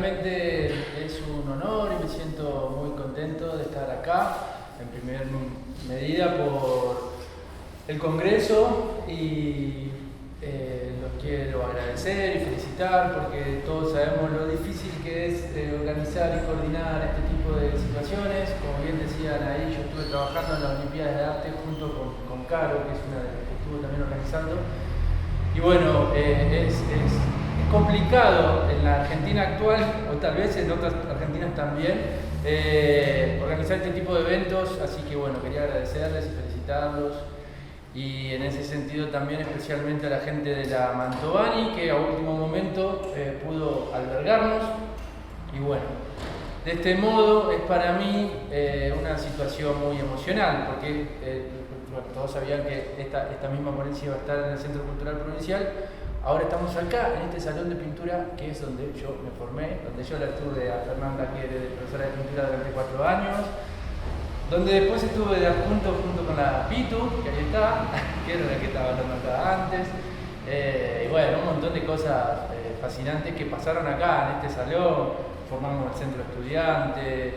realmente es un honor y me siento muy contento de estar acá, en primer medida por el Congreso y los quiero agradecer y felicitar porque todos sabemos lo difícil que es organizar y coordinar este tipo de situaciones. Como bien decían ahí, yo estuve trabajando en las Olimpiadas de Arte junto con Caro, que es una de las que estuvo también organizando. Y bueno, es complicado en la Argentina actual, o tal vez en otras Argentinas también, organizar este tipo de eventos, así que bueno, quería agradecerles y felicitarlos. Y en ese sentido también especialmente a la gente de la Mantovani, que a último momento pudo albergarnos. Y bueno, de este modo es para mí una situación muy emocional, porque bueno, todos sabían que esta misma ponencia iba a estar en el Centro Cultural Provincial. Ahora estamos acá, en este salón de pintura, que es donde yo me formé, donde yo la tuve a Fernanda, que era profesora de pintura durante 4 años, donde después estuve de adjunto junto con la Pitu, que ahí está, que era la que estaba hablando acá antes. Y bueno, un montón de cosas fascinantes que pasaron acá en este salón. Formamos el centro estudiante,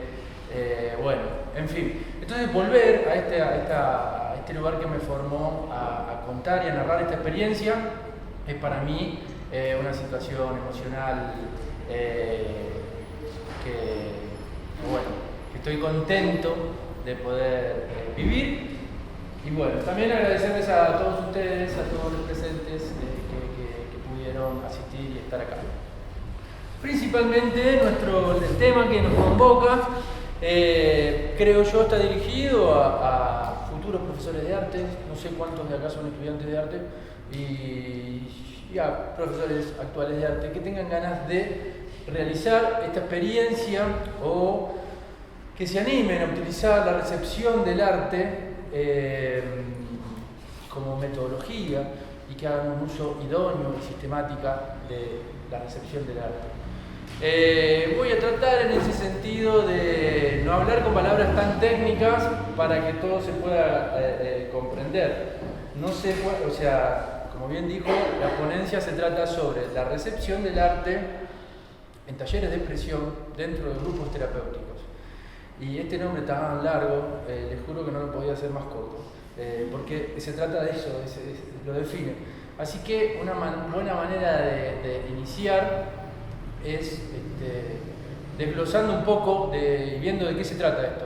bueno, en fin. Entonces volver a este lugar que me formó a contar y a narrar esta experiencia es para mí una situación emocional que estoy contento de poder vivir. Y bueno, también agradecerles a todos ustedes, a todos los presentes que pudieron asistir y estar acá. Principalmente el tema que nos convoca, creo yo, está dirigido a futuros profesores de arte. No sé cuántos de acá son estudiantes de arte y a profesores actuales de arte que tengan ganas de realizar esta experiencia o que se animen a utilizar la recepción del arte como metodología y que hagan un uso idóneo y sistemática de la recepción del arte. Voy a tratar en ese sentido de no hablar con palabras tan técnicas para que todo se pueda comprender. No se puede, o sea, como bien dijo, la ponencia se trata sobre la recepción del arte en talleres de expresión dentro de grupos terapéuticos. Y este nombre tan largo, les juro que no lo podía hacer más corto, porque se trata de eso, lo define. Así que una buena manera de iniciar es desglosando un poco, viendo de qué se trata esto.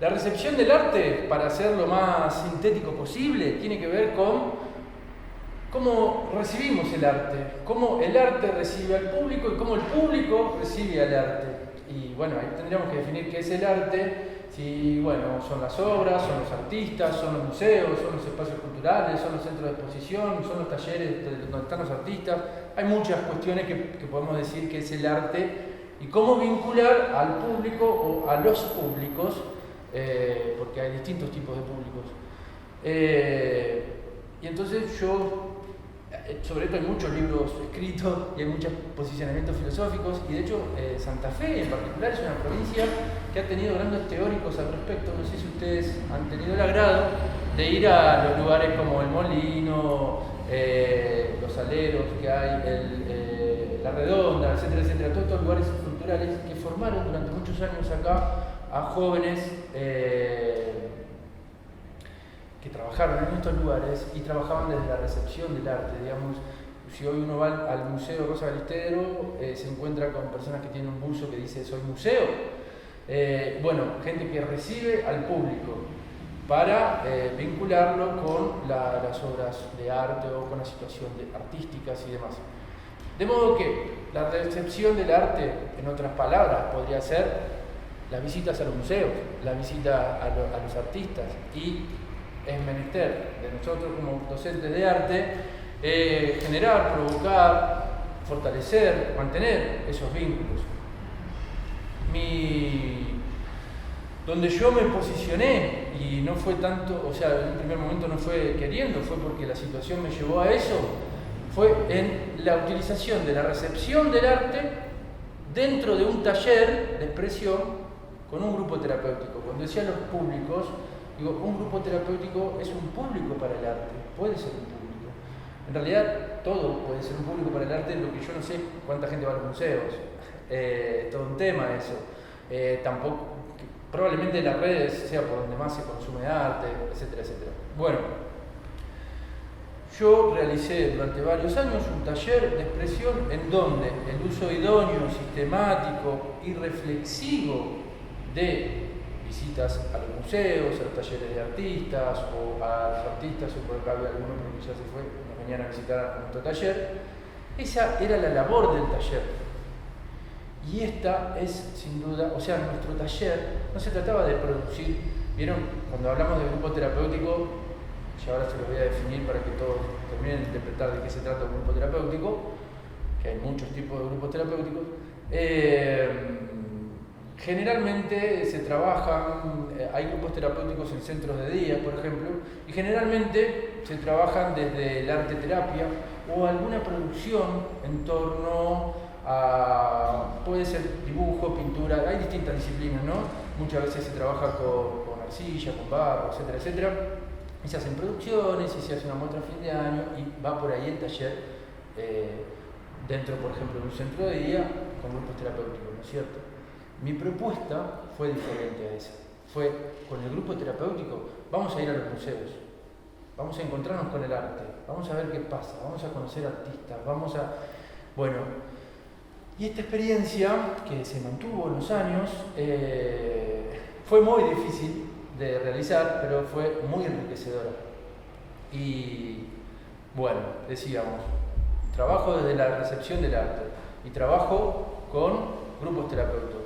La recepción del arte, para ser lo más sintético posible, tiene que ver con cómo recibimos el arte, cómo el arte recibe al público y cómo el público recibe al arte. Y bueno, ahí tendríamos que definir qué es el arte, si bueno, son las obras, son los artistas, son los museos, son los espacios culturales, son los centros de exposición, son los talleres donde están los artistas. Hay muchas cuestiones que podemos decir que es el arte y cómo vincular al público o a los públicos, porque hay distintos tipos de públicos. Y entonces sobre esto hay muchos libros escritos y hay muchos posicionamientos filosóficos y de hecho Santa Fe en particular es una provincia que ha tenido grandes teóricos al respecto. No sé si ustedes han tenido el agrado de ir a los lugares como el Molino, los Aleros que hay, La Redonda, etcétera, etcétera, todos estos lugares culturales que formaron durante muchos años acá a jóvenes que trabajaron en estos lugares y trabajaban desde la recepción del arte. Digamos, si hoy uno va al Museo Rosa Galistero, se encuentra con personas que tienen un buzo que dice "soy museo". Bueno, gente que recibe al público para vincularlo con las obras de arte o con la situación artísticas y demás. De modo que la recepción del arte, en otras palabras, podría ser las visitas a los museos, la visita a los artistas, y es menester de nosotros como docentes de arte generar, provocar, fortalecer, mantener esos vínculos. Donde yo me posicioné, y no fue tanto, o sea, en un primer momento no fue queriendo, fue porque la situación me llevó a eso, fue en la utilización de la recepción del arte dentro de un taller de expresión con un grupo terapéutico. Cuando decía los públicos, digo, un grupo terapéutico es un público para el arte, puede ser un público. En realidad todo puede ser un público para el arte, lo que yo no sé cuánta gente va a los museos. todo un tema eso. Tampoco, probablemente las redes sea por donde más se consume arte, etcétera, etcétera. Bueno, yo realicé durante varios años un taller de expresión en donde el uso idóneo, sistemático y reflexivo de visitas a los museos, a los talleres de artistas o a los artistas, o por acá había alguno que ya se fue, nos venían a visitar a nuestro taller. Esa era la labor del taller. Y esta es sin duda, o sea, nuestro taller no se trataba de producir, ¿vieron? Cuando hablamos de grupo terapéutico, y ahora se lo voy a definir para que todos terminen de interpretar de qué se trata un grupo terapéutico, que hay muchos tipos de grupos terapéuticos. Generalmente se trabajan, hay grupos terapéuticos en centros de día, por ejemplo, y generalmente se trabajan desde el arte terapia o alguna producción en torno a, puede ser dibujo, pintura, hay distintas disciplinas, ¿no? Muchas veces se trabaja con arcilla, con barro, etcétera, etcétera, y se hacen producciones y se hace una muestra a fin de año y va por ahí el taller dentro, por ejemplo, de un centro de día con grupos terapéuticos, ¿no es cierto? Mi propuesta fue diferente a esa. Fue, con el grupo terapéutico, vamos a ir a los museos, vamos a encontrarnos con el arte, vamos a ver qué pasa, vamos a conocer artistas, vamos a... Bueno, y esta experiencia, que se mantuvo en los años, fue muy difícil de realizar, pero fue muy enriquecedora. Y, bueno, decíamos, trabajo desde la recepción del arte y trabajo con grupos terapéuticos.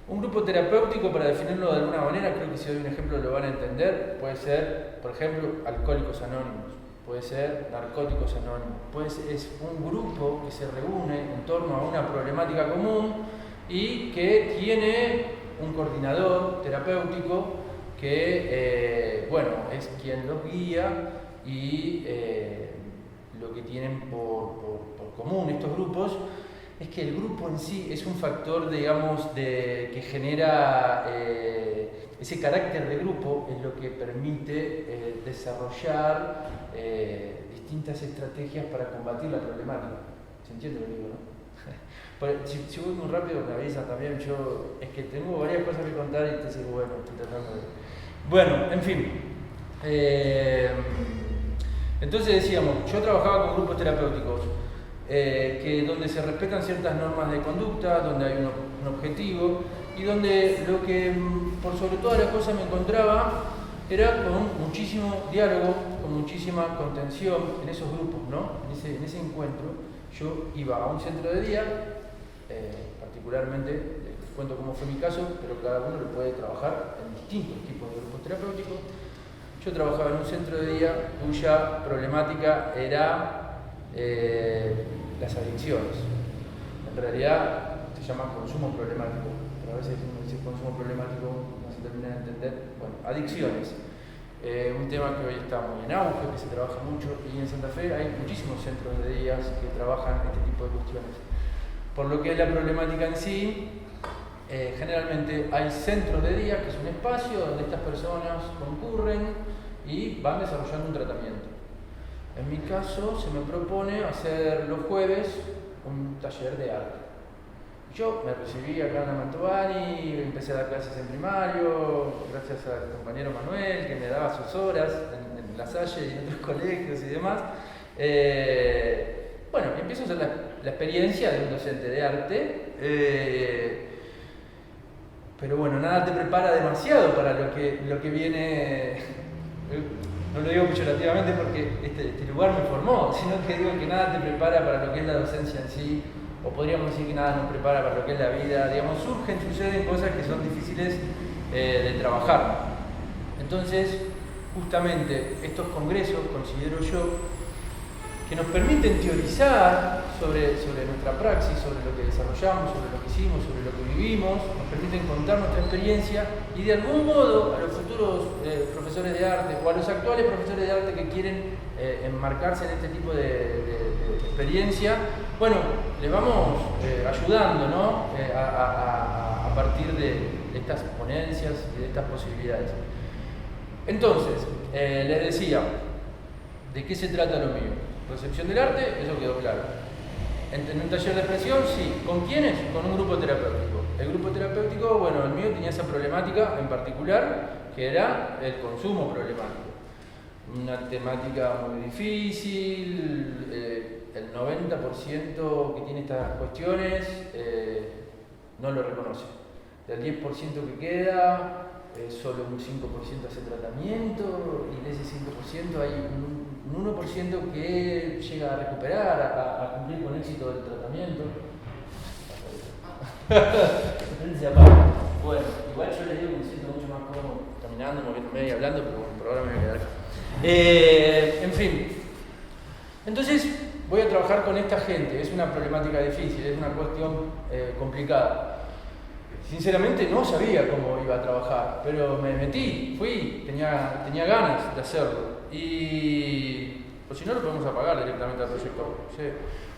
Un grupo terapéutico, para definirlo de alguna manera, creo que si doy un ejemplo lo van a entender, puede ser, por ejemplo, Alcohólicos Anónimos, puede ser Narcóticos Anónimos, es un grupo que se reúne en torno a una problemática común y que tiene un coordinador terapéutico que, bueno, es quien los guía y lo que tienen por común estos grupos es que el grupo en sí es un factor, digamos, que genera ese carácter de grupo, es lo que permite desarrollar distintas estrategias para combatir la problemática. ¿Se entiende lo que digo, no? Si voy muy rápido me avisan también, es que tengo varias cosas que contar y entonces, bueno, estoy tratando de... Bueno, en fin. Entonces decíamos, yo trabajaba con grupos terapéuticos, donde se respetan ciertas normas de conducta, donde hay un objetivo y donde lo que por sobre todas las cosas me encontraba era con muchísimo diálogo, con muchísima contención en esos grupos, ¿no? En ese encuentro yo iba a un centro de día, particularmente, les cuento cómo fue mi caso, pero cada uno lo puede trabajar en distintos tipos de grupos terapéuticos. Yo trabajaba en un centro de día cuya problemática era las adicciones. En realidad se llama consumo problemático, pero a veces uno dice consumo problemático, no se termina de entender. Bueno, adicciones, un tema que hoy está muy en auge, que se trabaja mucho, y en Santa Fe hay muchísimos centros de días que trabajan este tipo de cuestiones. Por lo que la problemática en sí, generalmente hay centros de día, que es un espacio donde estas personas concurren y van desarrollando un tratamiento. En mi caso se me propone hacer los jueves un taller de arte. Yo me recibí acá en la Mantovani, empecé a dar clases en primario, gracias al compañero Manuel que me daba sus horas en La Salle y en otros colegios y demás. Bueno, empiezo a hacer la experiencia de un docente de arte, pero bueno, nada te prepara demasiado para lo que viene. No lo digo peyorativamente porque este lugar me formó, sino que digo que nada te prepara para lo que es la docencia en sí, o podríamos decir que nada nos prepara para lo que es la vida. Digamos, suceden cosas que son difíciles de trabajar. Entonces, justamente estos congresos, considero yo, que nos permiten teorizar sobre nuestra praxis, sobre lo que desarrollamos, sobre lo que hicimos, sobre lo que vivimos, nos permiten contar nuestra experiencia y de algún modo a los futuros profesores de arte o a los actuales profesores de arte que quieren enmarcarse en este tipo de experiencia, bueno, les vamos ayudando, ¿no? A partir de estas ponencias y de estas posibilidades. Entonces, les decía, ¿de qué se trata lo mío? Recepción del arte, eso quedó claro. En un taller de expresión, sí. ¿Con quiénes? Con un grupo terapéutico. El grupo terapéutico, bueno, el mío tenía esa problemática en particular, que era el consumo problemático. Una temática muy difícil, el 90% que tiene estas cuestiones no lo reconoce. Del 10% que queda, solo un 5% hace tratamiento, y de ese 5% hay un 1% que llega a recuperar, a cumplir con éxito el tratamiento. Bueno, igual yo les digo que me siento mucho más cómodo caminando, moviéndome y hablando, pero bueno, por ahora me voy a quedar acá. En fin, entonces voy a trabajar con esta gente. Es una problemática difícil, es una cuestión complicada. Sinceramente no sabía cómo iba a trabajar, pero me metí, fui, tenía ganas de hacerlo. Y pues si no lo podemos apagar directamente al proyector. ¿Sí?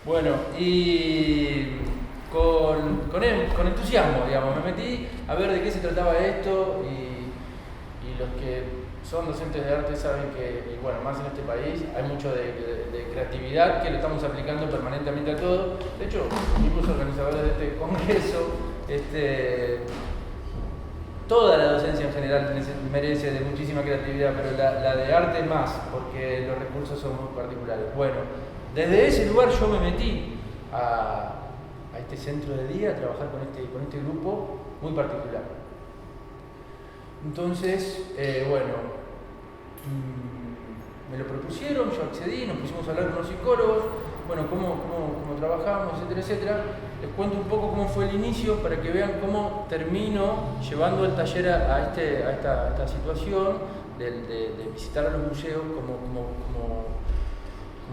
Bueno, y con entusiasmo, digamos, me metí a ver de qué se trataba esto, y los que son docentes de arte saben que, y bueno, más en este país, hay mucho de creatividad que lo estamos aplicando permanentemente a todo. De hecho, incluso organizadores de este congreso, toda la docencia en general merece de muchísima creatividad, pero la de arte más, porque los recursos son muy particulares. Bueno, desde ese lugar yo me metí a este centro de día a trabajar con este grupo muy particular. Entonces, bueno, me lo propusieron, yo accedí, nos pusimos a hablar con los psicólogos, bueno, cómo trabajamos, etcétera, etcétera. Les cuento un poco cómo fue el inicio para que vean cómo termino llevando el taller a esta situación de visitar a los museos como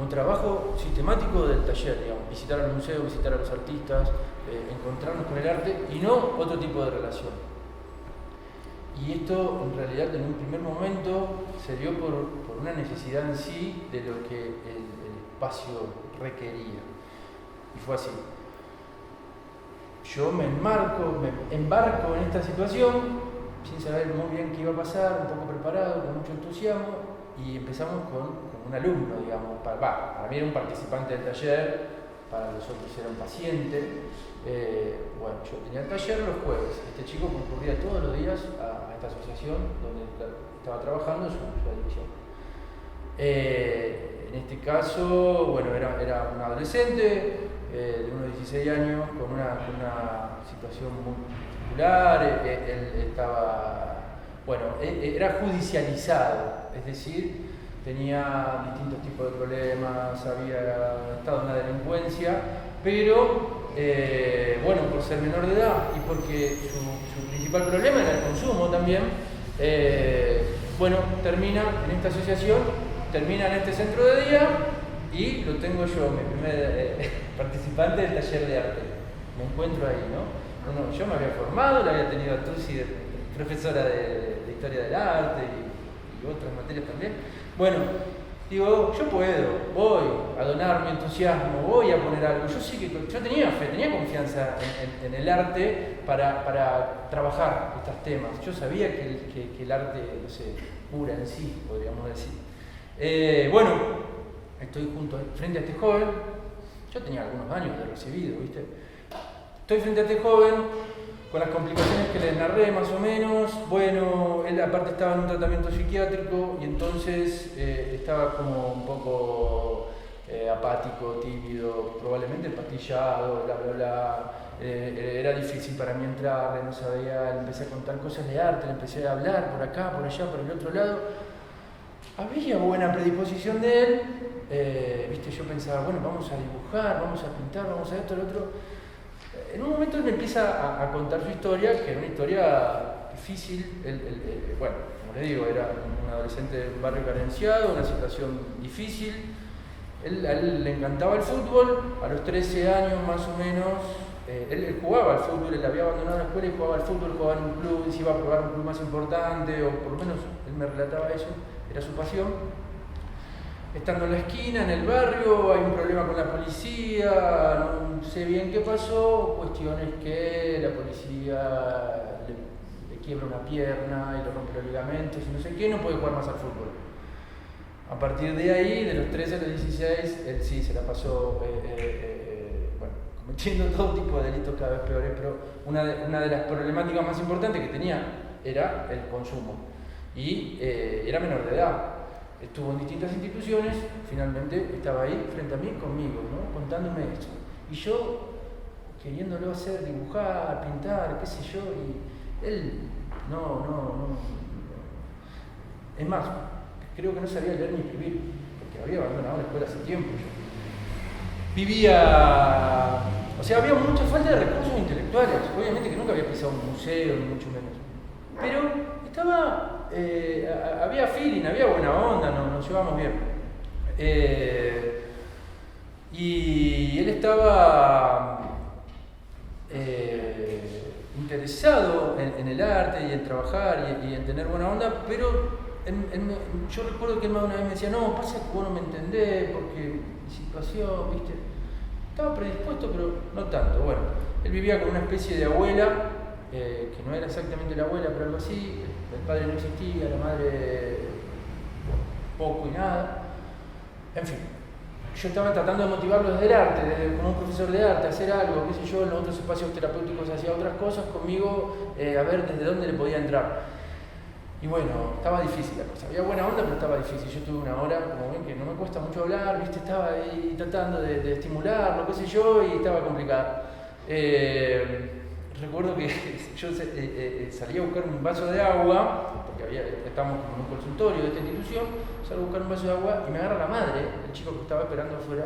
trabajo sistemático del taller, digamos, visitar a los museos, visitar a los artistas, encontrarnos con el arte y no otro tipo de relación. Y esto en realidad en un primer momento se dio por una necesidad en sí de lo que el espacio requería. Y fue así. Yo me embarco en esta situación sin saber muy bien qué iba a pasar, un poco preparado, con mucho entusiasmo, y empezamos con un alumno, digamos, para mí era un participante del taller, para los otros era un paciente. Bueno, yo tenía el taller los jueves, este chico concurría todos los días a esta asociación donde estaba trabajando en su adicción. En este caso, bueno, era un adolescente de unos 16 años con una situación muy particular. Él estaba, bueno, era judicializado, es decir, tenía distintos tipos de problemas, había estado en la delincuencia, pero bueno, por ser menor de edad y porque su principal problema era el consumo también, bueno, termina en esta asociación, termina en este centro de día y lo tengo yo, mi primer participante del taller de arte. Me encuentro ahí, ¿no? Yo me había formado, la había tenido a Tusi de profesora de historia del arte y otras materias también. Bueno, digo, yo puedo, voy a donar mi entusiasmo, voy a poner algo. Yo sí que yo tenía fe, tenía confianza en el arte para trabajar estos temas. Yo sabía que el arte, no sé, cura en sí, podríamos decir. Bueno, estoy frente a este joven. Yo tenía algunos años de recibido, ¿viste? Estoy frente a este joven con las complicaciones que les narré más o menos. Bueno, él aparte estaba en un tratamiento psiquiátrico y entonces estaba como un poco apático, tímido, probablemente empastillado, bla bla bla. Era difícil para mí entrarle, no sabía, le empecé a contar cosas de arte, le empecé a hablar por acá, por allá, por el otro lado. Había buena predisposición de él, viste, yo pensaba, bueno, vamos a dibujar, vamos a pintar, vamos a esto, lo otro. En un momento él me empieza a contar su historia, que era una historia difícil. Bueno, como le digo, era un adolescente de un barrio carenciado, una situación difícil. A él le encantaba el fútbol, a los 13 años más o menos, él jugaba al fútbol, él había abandonado la escuela y jugaba al fútbol, jugaba en un club, y se iba a probar un club más importante, o por lo menos él me relataba eso, era su pasión. Estando en la esquina, en el barrio, hay un problema con la policía, no sé bien qué pasó, cuestiones que la policía le quiebra una pierna y le rompe los ligamentos y no sé qué, no puede jugar más al fútbol. A partir de ahí, de los 13 a los 16, él sí se la pasó cometiendo todo tipo de delitos cada vez peores, pero una de las problemáticas más importantes que tenía era el consumo. Y era menor de edad. Estuvo en distintas instituciones, finalmente estaba ahí frente a mí, conmigo, ¿no? Contándome esto. Y yo, queriéndolo hacer, dibujar, pintar, qué sé yo, y él no. Es más, creo que no sabía leer ni escribir, porque había abandonado la escuela hace tiempo. Vivía, o sea, había mucha falta de recursos intelectuales, obviamente que nunca había pisado un museo, ni mucho menos. Pero estaba, había feeling, había buena onda, nos llevábamos bien. Y él estaba interesado en el arte y en trabajar y en tener buena onda, pero yo recuerdo que él una vez me decía, no, pasa que vos no me entendés, porque mi situación, viste, estaba predispuesto, pero no tanto. Bueno, él vivía con una especie de abuela, que no era exactamente la abuela, pero algo así. El padre no existía, la madre poco y nada. En fin, yo estaba tratando de motivarlo desde el arte, como un profesor de arte, a hacer algo, qué sé yo, en los otros espacios terapéuticos hacía otras cosas conmigo, a ver desde dónde le podía entrar. Y bueno, estaba difícil la cosa, había buena onda, pero estaba difícil. Yo tuve una hora, como ven, que no me cuesta mucho hablar, viste, estaba ahí tratando de estimularlo, qué sé yo, y estaba complicado. Recuerdo que yo salí a buscar un vaso de agua, porque estábamos como en un consultorio de esta institución, salí a buscar un vaso de agua y me agarra la madre, el chico que estaba esperando afuera,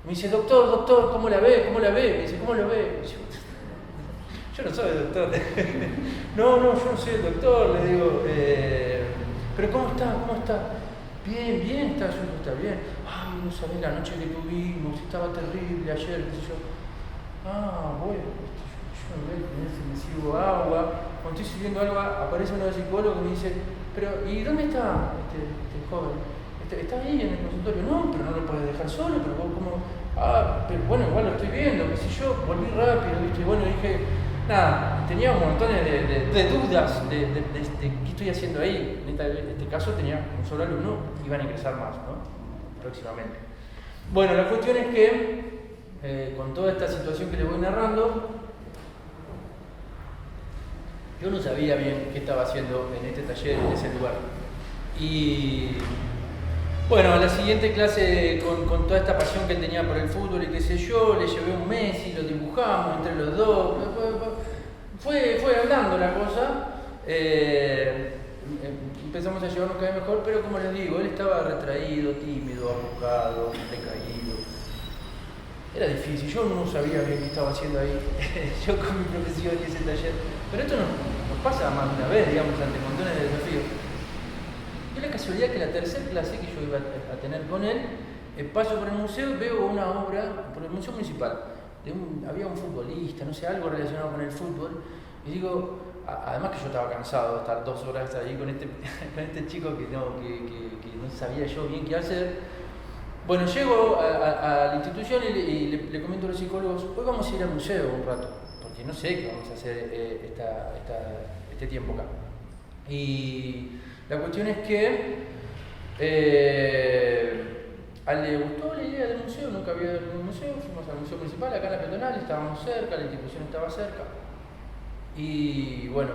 y me dice, doctor, ¿cómo la ve? ¿Cómo la ve? Me dice, ¿cómo lo ve? Yo no soy doctor. No, yo no soy el doctor, le digo, pero ¿cómo está? Bien, está, yo está bien. Ay, no sabés la noche que tuvimos, estaba terrible ayer, qué sé yo. Bueno, yo en vez de tener si me sirvo agua, cuando estoy sirviendo agua, aparece uno de psicólogos que me dice, pero ¿y dónde está este joven? ¿Está ahí en el consultorio? No, pero no lo puedes dejar solo, pero vos como, pero bueno, igual lo estoy viendo, qué sé yo, volví rápido, ¿viste? Y bueno, dije, nada, tenía un montón de dudas de qué estoy haciendo ahí. En este caso tenía un solo alumno, iban a ingresar más, ¿no? Próximamente. Bueno, la cuestión es que, con toda esta situación que les voy narrando, yo no sabía bien qué estaba haciendo en este taller, en ese lugar. Y bueno, a la siguiente clase, con toda esta pasión que él tenía por el fútbol y qué sé yo, le llevé un Messi, lo dibujamos entre los dos. Fue andando la cosa. Empezamos a llevarnos cada vez mejor, pero como les digo, él estaba retraído, tímido, arrugado, decaído. Era difícil, yo no sabía bien qué estaba haciendo ahí, yo con mi profesión y ese taller. Pero esto nos pasa más de una vez, digamos, ante montones de desafíos. Y la casualidad que la tercera clase que yo iba a tener con él, paso por el museo, veo una obra, por el Museo Municipal, había un futbolista, no sé, algo relacionado con el fútbol, y digo, además que yo estaba cansado de estar 2 horas ahí con este chico que no sabía yo bien qué hacer. Bueno, llego a la institución y le comento a los psicólogos, hoy vamos a ir al museo un rato, porque no sé qué vamos a hacer este tiempo acá. Y la cuestión es que a él le gustó la idea del museo, nunca había ido al museo, fuimos al museo principal, acá en la peatonal, estábamos cerca, la institución estaba cerca. Y bueno,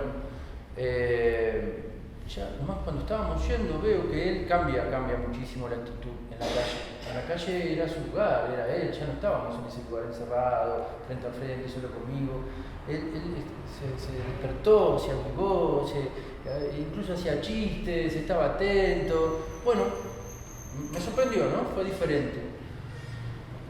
ya nomás cuando estábamos yendo veo que él cambia muchísimo la actitud en la calle. En la calle era su lugar, era él, ya no estábamos en ese lugar encerrado, frente a frente, solo conmigo. Él se despertó, se avivó, incluso hacía chistes, estaba atento. Bueno, me sorprendió, ¿no? Fue diferente.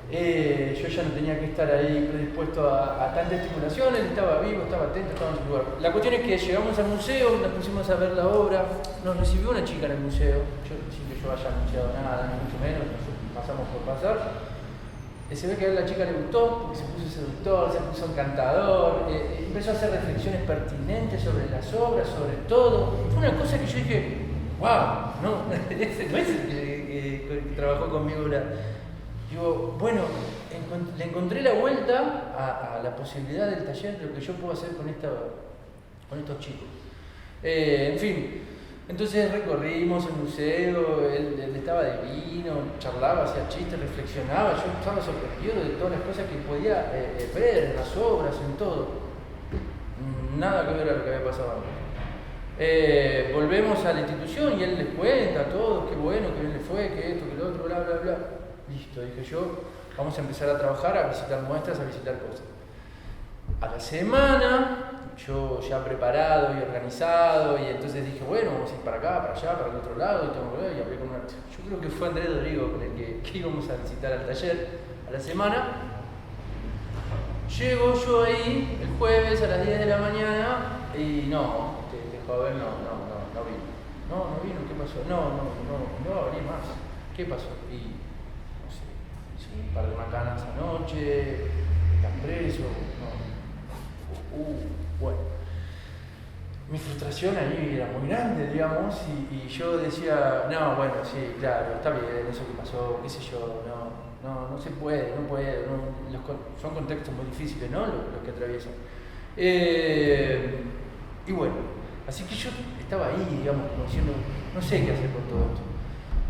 Yo ya no tenía que estar ahí predispuesto a tanta estimulación, él estaba vivo, estaba atento, estaba en su lugar. La cuestión es que llegamos al museo, nos pusimos a ver la obra, nos recibió una chica en el museo, sin que yo haya anunciado nada, ni mucho menos, nosotros pasamos por pasar. Se ve que a la chica le gustó, porque se puso seductor, se puso encantador, empezó a hacer reflexiones pertinentes sobre las obras, sobre todo. Fue una cosa que yo dije, wow, no, ese no es el que trabajó conmigo ahora. Digo, bueno, le encontré la vuelta a la posibilidad del taller, de lo que yo puedo hacer con estos chicos. En fin, Entonces recorrimos el museo, él estaba divino, charlaba, hacía chistes, reflexionaba, yo estaba sorprendido de todas las cosas que podía ver, en las obras, en todo. Nada que ver a lo que había pasado antes. Volvemos a la institución y él les cuenta a todos qué bueno, qué bien le fue, que esto, que lo otro, bla, bla, bla. Listo, dije yo, vamos a empezar a trabajar, a visitar muestras, a visitar cosas. A la semana, yo ya preparado y organizado, y entonces dije, bueno, vamos a ir para acá, para allá, para el otro lado, y hablé con yo creo que fue Andrés Rodrigo con el que íbamos a visitar al taller a la semana. Llego yo ahí el jueves a las 10 de la mañana y no, este joven no vino. No vino, ¿qué pasó? No va a venir más. ¿Qué pasó? Y no sé, sí, un par de macanas anoche, están presos, bueno. Mi frustración ahí era muy grande, digamos, y yo decía, no, bueno, sí, claro, está bien, eso que pasó, qué sé yo, no se puede, son contextos muy difíciles, ¿no? Los que atraviesan. Y bueno, así que yo estaba ahí, digamos, como diciendo, no sé qué hacer con todo esto.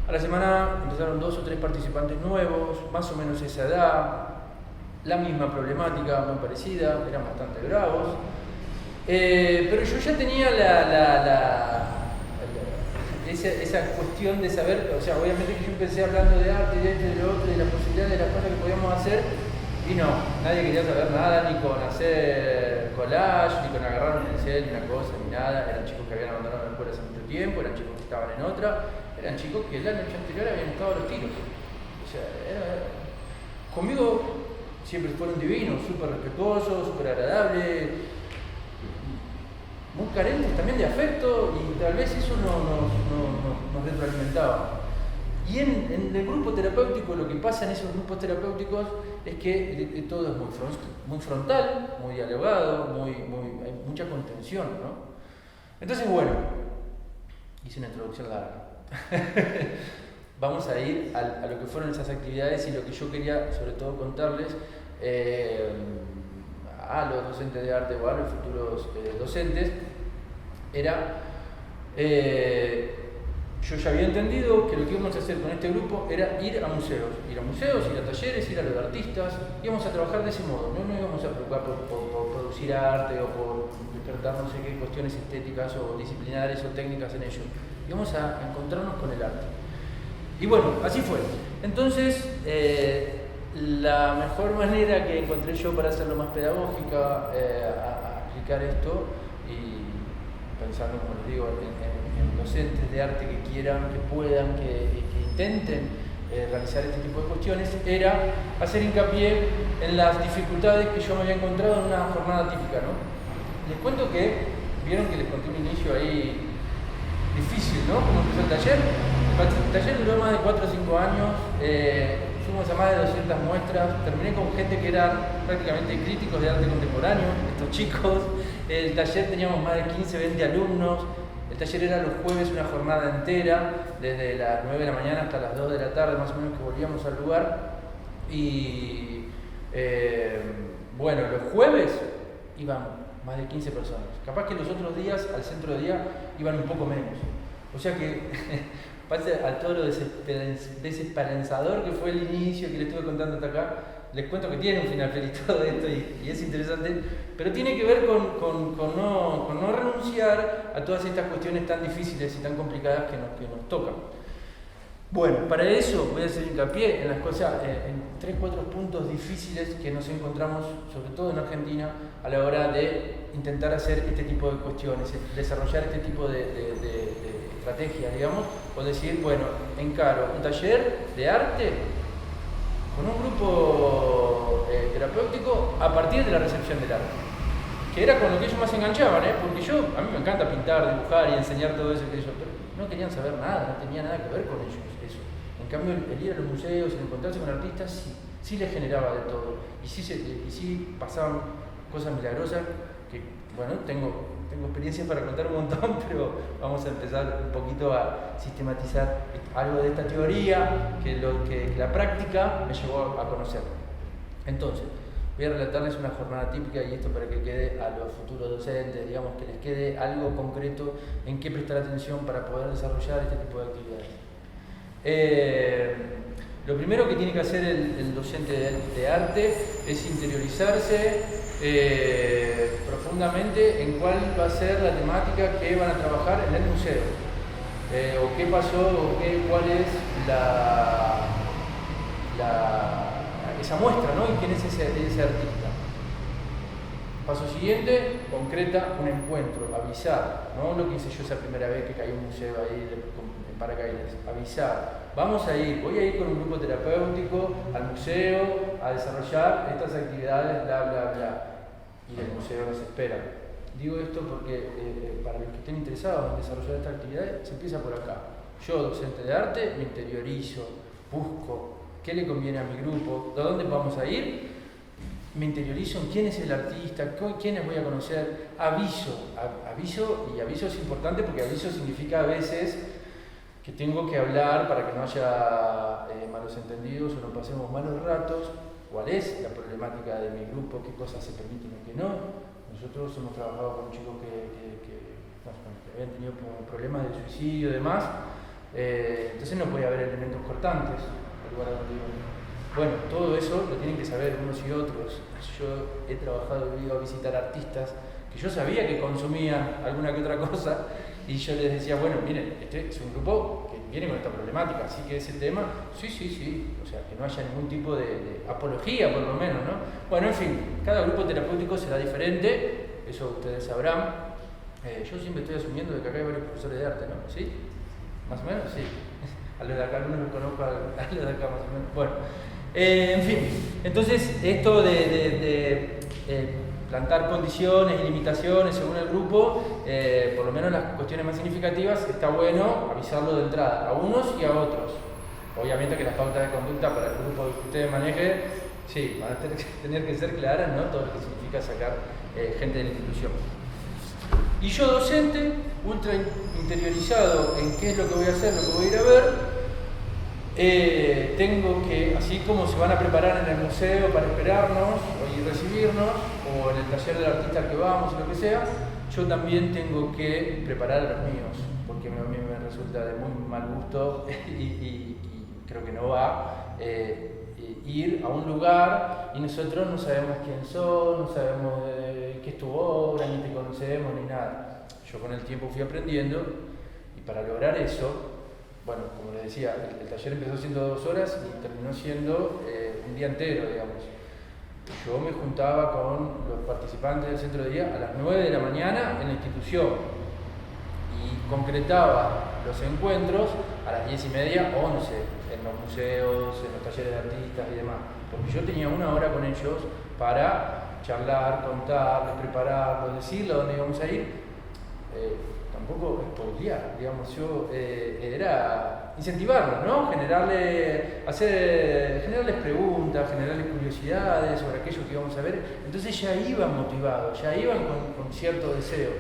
A la semana empezaron 2 o 3 participantes nuevos, más o menos esa edad, la misma problemática, muy parecida, eran bastante bravos. Pero yo ya tenía esa cuestión de saber, o sea, obviamente que yo empecé hablando de arte, de esto, de lo otro, de la posibilidad de las cosas que podíamos hacer, y no, nadie quería saber nada, ni con hacer collage, ni con agarrar un pincel, ni una cosa, ni nada. Eran chicos que habían abandonado la escuela hace mucho tiempo, eran chicos que estaban en otra, eran chicos que la noche anterior habían estado a los tiros. O sea, conmigo siempre fueron divinos, súper respetuosos, súper agradables, muy carentes también de afecto, y tal vez eso nos retroalimentaba. Y en el grupo terapéutico, lo que pasa en esos grupos terapéuticos es que todo es muy frontal, muy dialogado, hay mucha contención, ¿no? Entonces, bueno, hice una introducción larga. Vamos a ir a lo que fueron esas actividades y lo que yo quería, sobre todo, contarles a los docentes de arte o a los futuros docentes, era, yo ya había entendido que lo que íbamos a hacer con este grupo era ir a museos, ir a talleres, ir a los artistas, íbamos a trabajar de ese modo, no nos íbamos a preocupar por producir arte o por despertar no sé qué cuestiones estéticas o disciplinares o técnicas en ello, íbamos a encontrarnos con el arte. Y bueno, así fue. Entonces, la mejor manera que encontré yo para hacerlo más pedagógica, a aplicar esto, y pensando, como les digo, en docentes de arte que quieran, que puedan, que intenten realizar este tipo de cuestiones, era hacer hincapié en las dificultades que yo me había encontrado en una jornada típica, ¿no? Les cuento que, vieron que les conté un inicio ahí difícil, ¿no? Como empezó el taller. El taller duró más de 4 o 5 años, fuimos a más de 200 muestras, terminé con gente que eran prácticamente críticos de arte contemporáneo, estos chicos. El taller teníamos más de 15, 20 alumnos, el taller era los jueves una jornada entera, desde las 9 de la mañana hasta las 2 de la tarde más o menos que volvíamos al lugar. Y bueno, los jueves iban más de 15 personas, capaz que los otros días, al centro de día, iban un poco menos. O sea que pase a todo lo desesperanzador que fue el inicio que les estuve contando hasta acá, les cuento que tiene un final feliz todo esto y es interesante, pero tiene que ver con no renunciar a todas estas cuestiones tan difíciles y tan complicadas que nos tocan. Bueno, para eso voy a hacer hincapié en las cosas, en 3-4 puntos difíciles que nos encontramos, sobre todo en Argentina, a la hora de intentar hacer este tipo de cuestiones, desarrollar este tipo de estrategias, digamos, o decir, bueno, encaro un taller de arte con un grupo terapéutico a partir de la recepción del arte, que era con lo que ellos más se enganchaban, porque a mí me encanta pintar, dibujar y enseñar todo eso, pero no querían saber nada, no tenía nada que ver con ellos eso. En cambio, el ir a los museos, el encontrarse con artistas, sí les generaba de todo, y sí pasaban cosas milagrosas que, bueno, tengo experiencias para contar un montón, pero vamos a empezar un poquito a sistematizar algo de esta teoría que la práctica me llevó a conocer. Entonces, voy a relatarles una jornada típica y esto para que quede a los futuros docentes, digamos, que les quede algo concreto en qué prestar atención para poder desarrollar este tipo de actividades. Lo primero que tiene que hacer el docente de arte es interiorizarse profundamente en cuál va a ser la temática que van a trabajar en el museo, o qué pasó, o cuál es esa muestra, ¿no? Y quién es ese artista. Paso siguiente, concreta un encuentro, avisar, ¿no? Lo que hice yo esa primera vez que caí en un museo ahí en paracaídas, avisar, vamos a ir, voy a ir con un grupo terapéutico al museo a desarrollar estas actividades, bla, bla, bla, y el museo nos espera. Digo esto porque para los que estén interesados en desarrollar estas actividades, se empieza por acá. Yo, docente de arte, me interiorizo, busco qué le conviene a mi grupo, de dónde vamos a ir, me interiorizo en quién es el artista, quiénes voy a conocer, aviso, y aviso es importante porque aviso significa a veces que tengo que hablar para que no haya malos entendidos o no pasemos malos ratos, cuál es la problemática de mi grupo, qué cosas se permiten y qué no. Nosotros hemos trabajado con chicos que habían tenido problemas de suicidio y demás, entonces no podía haber elementos cortantes al lugar donde iban. Bueno, todo eso lo tienen que saber unos y otros. Yo he trabajado y ido a visitar artistas que yo sabía que consumían alguna que otra cosa y yo les decía, bueno, miren, este es un grupo que viene con esta problemática, así que ese tema, sí, o sea, que no haya ningún tipo de apología por lo menos, ¿no? Bueno, en fin, cada grupo terapéutico será diferente, eso ustedes sabrán. Yo siempre estoy asumiendo de que acá hay varios profesores de arte, ¿no? ¿Sí? ¿Más o menos? Sí. A los de acá algunos los conozco, a los de acá más o menos. Bueno, en fin, entonces esto de plantar condiciones y limitaciones según el grupo, por lo menos las cuestiones más significativas, está bueno avisarlo de entrada, a unos y a otros. Obviamente que las pautas de conducta para el grupo que ustedes manejen, sí, van a tener que ser claras, ¿no? Todo lo que significa sacar gente de la institución. Y yo, docente, ultra interiorizado en qué es lo que voy a hacer, lo que voy a ir a ver, tengo que, así como se van a preparar en el museo para esperarnos y recibirnos, o en el taller del artista al que vamos, o lo que sea, yo también tengo que preparar a los míos, porque a mí me resulta de muy mal gusto y creo que no va ir a un lugar y nosotros no sabemos quién son, no sabemos qué es tu obra, ni te conocemos, ni nada. Yo con el tiempo fui aprendiendo y para lograr eso, bueno, como les decía, el taller empezó siendo 2 horas y terminó siendo un día entero, digamos. Yo me juntaba con los participantes del centro de día a las 9 de la mañana en la institución y concretaba los encuentros a las 10:30, 11, en los museos, en los talleres de artistas y demás. Porque yo tenía 1 hora con ellos para charlar, contarles, prepararlos, decirles a dónde íbamos a ir. Tampoco spoilear, digamos, yo era incentivarlos, ¿no? Generarles preguntas, generarles curiosidades sobre aquello que íbamos a ver. Entonces ya iban motivados, ya iban con cierto deseo.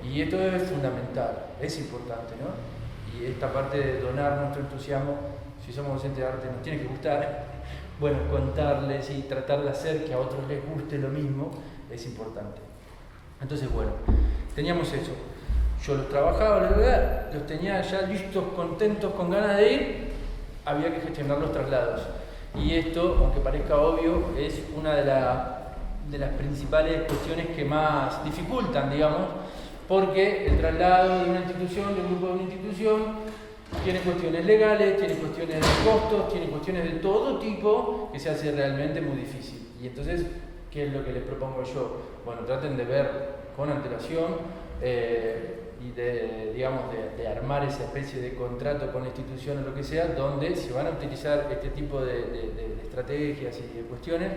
Y esto es fundamental, es importante, ¿no? Y esta parte de donar nuestro entusiasmo, si somos docentes de arte, nos tiene que gustar. Bueno, contarles y tratar de hacer que a otros les guste lo mismo es importante. Entonces, bueno, teníamos eso. Yo los trabajaba, la verdad, los tenía ya listos, contentos, con ganas de ir, había que gestionar los traslados. Y esto, aunque parezca obvio, es una de las principales cuestiones que más dificultan, digamos, porque el traslado de una institución, de un grupo de una institución, tiene cuestiones legales, tiene cuestiones de costos, tiene cuestiones de todo tipo que se hace realmente muy difícil. Y entonces, ¿qué es lo que les propongo yo? Bueno, traten de ver con antelación y de armar esa especie de contrato con la institución o lo que sea, donde se van a utilizar este tipo de estrategias y de cuestiones.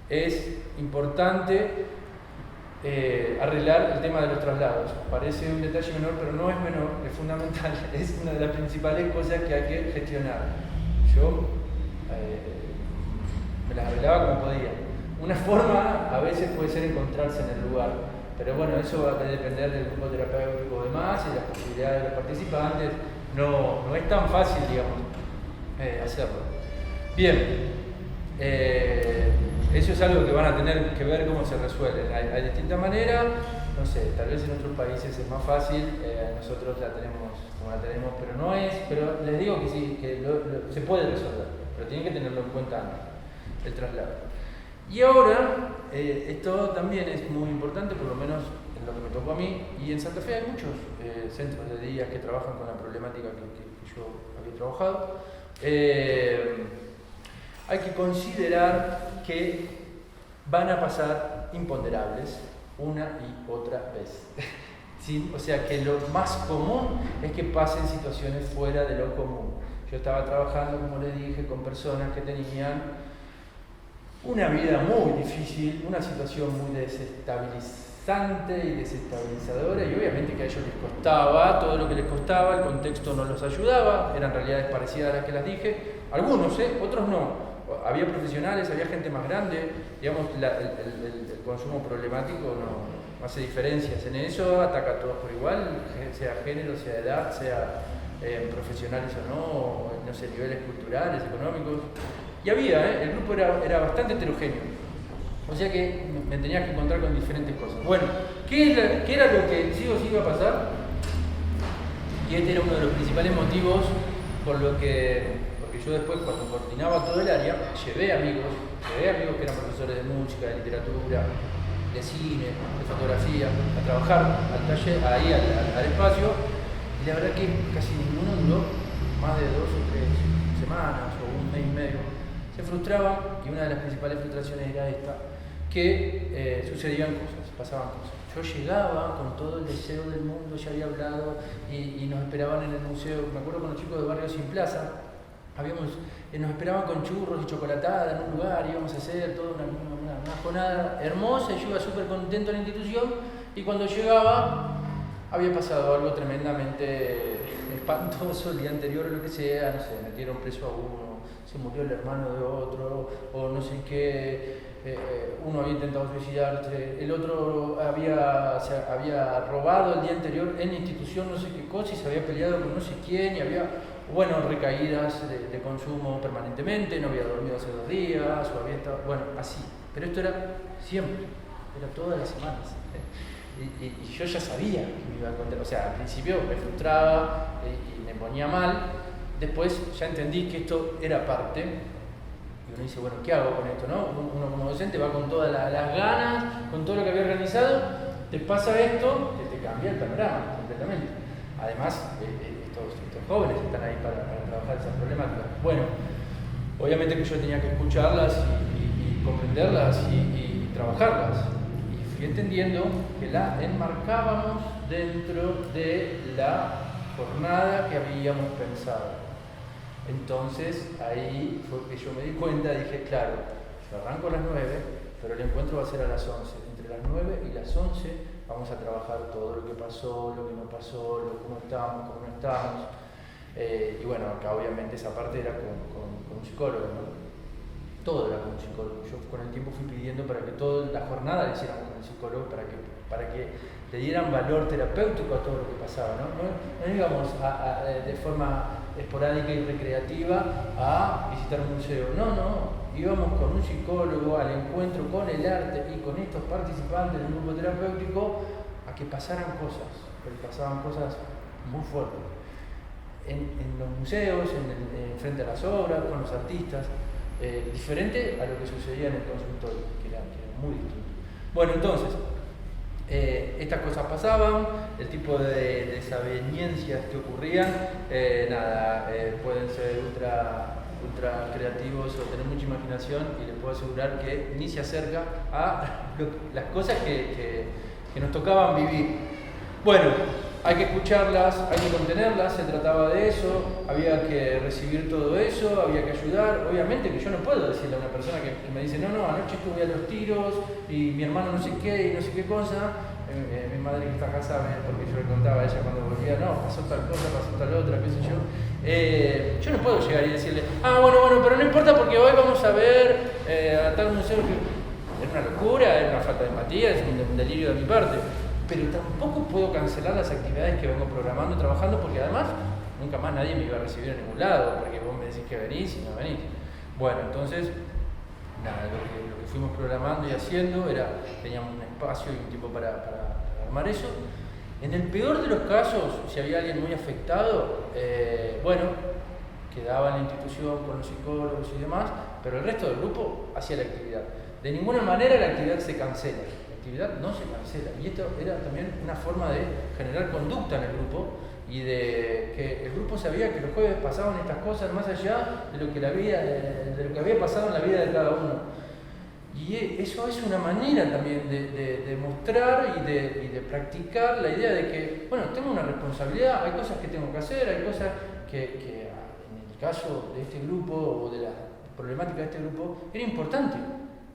Es importante arreglar el tema de los traslados. Parece un detalle menor, pero no es menor, es fundamental, es una de las principales cosas que hay que gestionar. Yo me las arreglaba como podía. Una forma a veces puede ser encontrarse en el lugar, pero bueno, eso va a depender del grupo terapéutico y demás y las posibilidades de los participantes. No es tan fácil, digamos, hacerlo. Bien, eso es algo que van a tener que ver cómo se resuelve. Hay distintas maneras, no sé, tal vez en otros países es más fácil, nosotros la tenemos como la tenemos, pero no es, pero les digo que sí, que se puede resolver, pero tienen que tenerlo en cuenta antes, el traslado. Y ahora, esto también es muy importante, por lo menos en lo que me tocó a mí, y en Santa Fe hay muchos centros de día que trabajan con la problemática que yo había trabajado. Hay que considerar que van a pasar imponderables una y otra vez. ¿Sí? O sea que lo más común es que pasen situaciones fuera de lo común. Yo estaba trabajando, como les dije, con personas que tenían una vida muy difícil, una situación muy desestabilizante y desestabilizadora, y obviamente que a ellos les costaba, todo lo que les costaba, el contexto no los ayudaba, eran realidades parecidas a las que las dije, algunos, otros no. Había profesionales, había gente más grande, digamos, el consumo problemático no hace diferencias en eso, ataca a todos por igual, sea género, sea edad, sea profesionales o no sé, niveles culturales, económicos. Y había, el grupo era bastante heterogéneo, o sea que me tenía que encontrar con diferentes cosas. Bueno, ¿qué era lo que sí o sí iba a pasar? Y este era uno de los principales motivos por lo que yo después, cuando coordinaba todo el área, llevé amigos que eran profesores de música, de literatura, de cine, de fotografía, a trabajar al taller, ahí al espacio, y la verdad que casi ninguno duró más de 2 o 3 semanas o un mes y medio. Se frustraban, y una de las principales frustraciones era esta, que sucedían cosas, pasaban cosas. Yo llegaba con todo el deseo del mundo, ya había hablado, y nos esperaban en el museo, me acuerdo con los chicos de Barrio Sin Plaza, nos esperaban con churros y chocolatada en un lugar, íbamos a hacer toda una jornada hermosa, y yo iba súper contento en la institución, y cuando llegaba había pasado algo tremendamente espantoso el día anterior o lo que sea, no sé, metieron preso a uno, se murió el hermano de otro, o no sé qué, uno había intentado suicidarse, el otro había robado el día anterior en la institución no sé qué cosa y se había peleado con no sé quién, y había, bueno, recaídas de consumo permanentemente, no había dormido hace 2 días, o había estado, bueno, así. Pero esto era siempre, era todas las semanas. Y yo ya sabía que me iba a encontrar, o sea, al principio me frustraba y me ponía mal, después ya entendí que esto era parte, y uno dice, bueno, ¿qué hago con esto? ¿No? Uno como docente va con todas las ganas, con todo lo que había organizado, te pasa esto, que te cambia el panorama completamente. Además, estos jóvenes están ahí para trabajar esas problemáticas. Bueno, obviamente que yo tenía que escucharlas y comprenderlas y trabajarlas. Y fui entendiendo que la enmarcábamos dentro de la jornada que habíamos pensado. Entonces ahí fue que yo me di cuenta, dije, claro, yo arranco a las 9, pero el encuentro va a ser a las 11. Entre las 9 y las 11 vamos a trabajar todo lo que pasó, lo que no pasó, cómo estábamos, cómo no estábamos. Y bueno, acá obviamente esa parte era con un psicólogo, ¿no? Todo era con un psicólogo. Yo con el tiempo fui pidiendo para que toda la jornada la hiciéramos con el psicólogo, para que le dieran valor terapéutico a todo lo que pasaba, ¿no? No íbamos de forma esporádica y recreativa a visitar un museo, no, íbamos con un psicólogo al encuentro con el arte y con estos participantes del grupo terapéutico a que pasaran cosas, porque pasaban cosas muy fuertes. En los museos, frente a las obras, con los artistas, diferente a lo que sucedía en el consultorio, que era muy distinto. Bueno, entonces, estas cosas pasaban, el tipo de desavenencias que ocurrían, pueden ser ultra creativos o tener mucha imaginación, y les puedo asegurar que ni se acerca a las cosas que nos tocaban vivir. Bueno, hay que escucharlas, hay que contenerlas, se trataba de eso, había que recibir todo eso, había que ayudar. Obviamente que yo no puedo decirle a una persona que me dice, no, anoche estuve a los tiros y mi hermano no sé qué y no sé qué cosa. Mi madre que está acá sabe, porque yo le contaba a ella cuando volvía, no, pasó tal cosa, pasó tal otra, qué sé yo. Yo no puedo llegar y decirle, bueno, pero no importa porque hoy vamos a ver a tal museo. Es una locura, es una falta de empatía, es un delirio de mi parte. Pero tampoco puedo cancelar las actividades que vengo programando, trabajando, porque además nunca más nadie me iba a recibir en ningún lado, porque vos me decís que venís y no venís. Bueno, entonces nada, lo que fuimos programando y haciendo era, teníamos un espacio y un tiempo para armar eso. En el peor de los casos, si había alguien muy afectado, bueno, quedaba en la institución con los psicólogos y demás, pero el resto del grupo hacía la actividad. De ninguna manera la actividad se cancela, la actividad no se cancela. Y esto era también una forma de generar conducta en el grupo y de que el grupo sabía que los jueves pasaban estas cosas más allá de lo que, de lo que había pasado en la vida de cada uno. Y eso es una manera también de mostrar y de practicar la idea de que, bueno, tengo una responsabilidad, hay cosas que tengo que hacer, hay cosas que en el caso de este grupo o de la problemática de este grupo, era importante